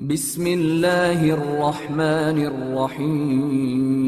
بسم اللہ الرحمن الرحیم۔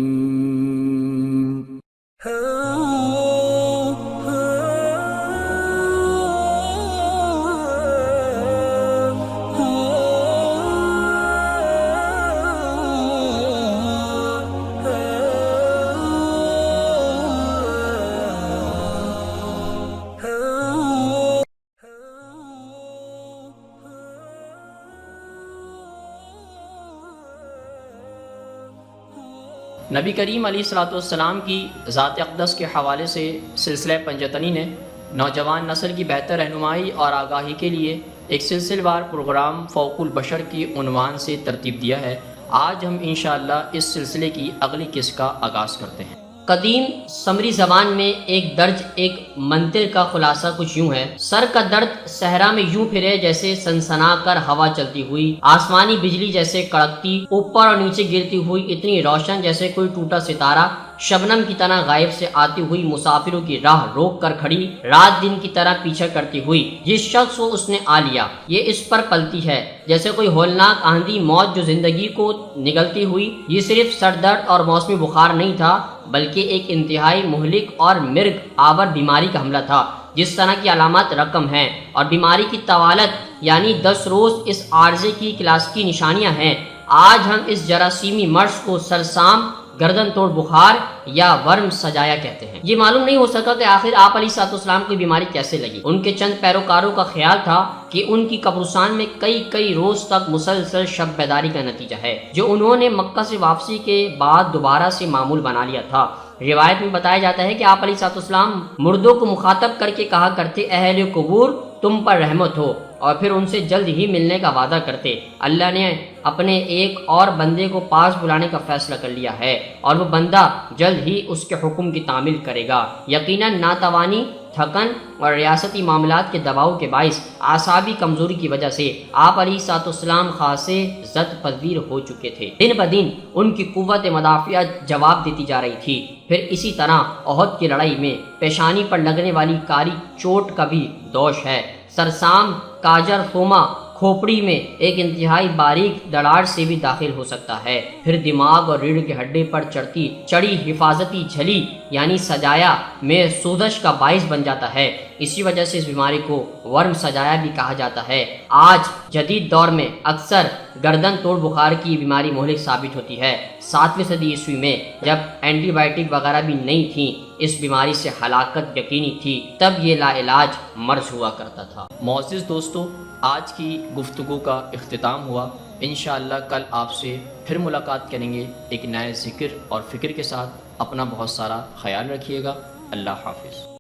نبی کریم علیہ الصلوۃ والسلام کی ذات اقدس کے حوالے سے سلسلہ پنجتنی نے نوجوان نسل کی بہتر رہنمائی اور آگاہی کے لیے ایک سلسلہ وار پروگرام فوق البشر کی عنوان سے ترتیب دیا ہے۔ آج ہم انشاءاللہ اس سلسلے کی اگلی قسط کا آغاز کرتے ہیں۔ قدیم سمری زبان میں ایک درج ایک منتر کا خلاصہ کچھ یوں ہے: سر کا درد صحرا میں یوں پھرے جیسے سنسنا کر ہوا چلتی ہوئی، آسمانی بجلی جیسے کڑکتی، اوپر اور نیچے گرتی ہوئی اتنی روشن جیسے کوئی ٹوٹا ستارہ، شبنم کی طرح غائب سے آتی ہوئی مسافروں کی راہ روک کر کھڑی، رات دن کی طرح پیچھا کرتی ہوئی، جس شخص کو اس نے آ لیا یہ اس پر پلتی ہے جیسے کوئی ہولناک آندھی موت جو زندگی کو نگلتی ہوئی۔ یہ صرف سر درد اور موسمی بخار نہیں تھا بلکہ ایک انتہائی مہلک اور مرگ آور بیماری کا حملہ تھا جس طرح کی علامات رقم ہیں اور بیماری کی طوالت یعنی 10 روز اس عارضے کی کلاسیکی نشانیاں ہیں۔ آج ہم اس جراثیمی مرض کو سرسام، گردن توڑ بخار یا ورم سجایا کہتے ہیں۔ یہ معلوم نہیں ہو سکا کہ آخر آپ علیہ السلام کو بیماری کیسے لگی۔ ان کے چند پیروکاروں کا خیال تھا کہ ان کی قبرستان میں کئی روز تک مسلسل شب بیداری کا نتیجہ ہے جو انہوں نے مکہ سے واپسی کے بعد دوبارہ سے معمول بنا لیا تھا۔ روایت میں بتایا جاتا ہے کہ آپ علیہ السلام مردوں کو مخاطب کر کے کہا کرتے: اہل قبور تم پر رحمت ہو، اور پھر ان سے جلد ہی ملنے کا وعدہ کرتے۔ اللہ نے اپنے ایک اور بندے کو پاس بلانے کا فیصلہ کر لیا ہے اور وہ بندہ جلد ہی اس کے حکم کی تعمیل کرے گا۔ یقیناً ناتوانی، تھکن اور ریاستی معاملات کے دباؤ کے باعث اعصابی کمزوری کی وجہ سے آپ علیہ السلام خاصے زد پذیر ہو چکے تھے۔ دن بدن ان کی قوت مدافعت جواب دیتی جا رہی تھی۔ پھر اسی طرح احد کی لڑائی میں پیشانی پر لگنے والی کاری چوٹ کا بھی دوش ہے۔ سرسام کاجر خوما کھوپڑی میں ایک انتہائی باریک دراڑ سے بھی داخل ہو سکتا ہے، پھر دماغ اور ریڑھ کے ہڈے پر چڑی حفاظتی جھلی یعنی سجایا میں سوزش کا باعث بن جاتا ہے۔ اسی وجہ سے اس بیماری کو ورم سجایا بھی کہا جاتا ہے۔ آج جدید دور میں اکثر گردن توڑ بخار کی بیماری مہلک ثابت ہوتی ہے۔ 7ویں صدی عیسوی میں جب اینٹی بائیوٹک وغیرہ بھی نہیں تھیں، اس بیماری سے ہلاکت یقینی تھی، تب یہ لا علاج مرض ہوا کرتا تھا۔ معزز دوستو، آج کی گفتگو کا اختتام ہوا۔ انشاءاللہ کل آپ سے پھر ملاقات کریں گے ایک نئے ذکر اور فکر کے ساتھ۔ اپنا بہت سارا خیال رکھیے گا۔ اللہ حافظ۔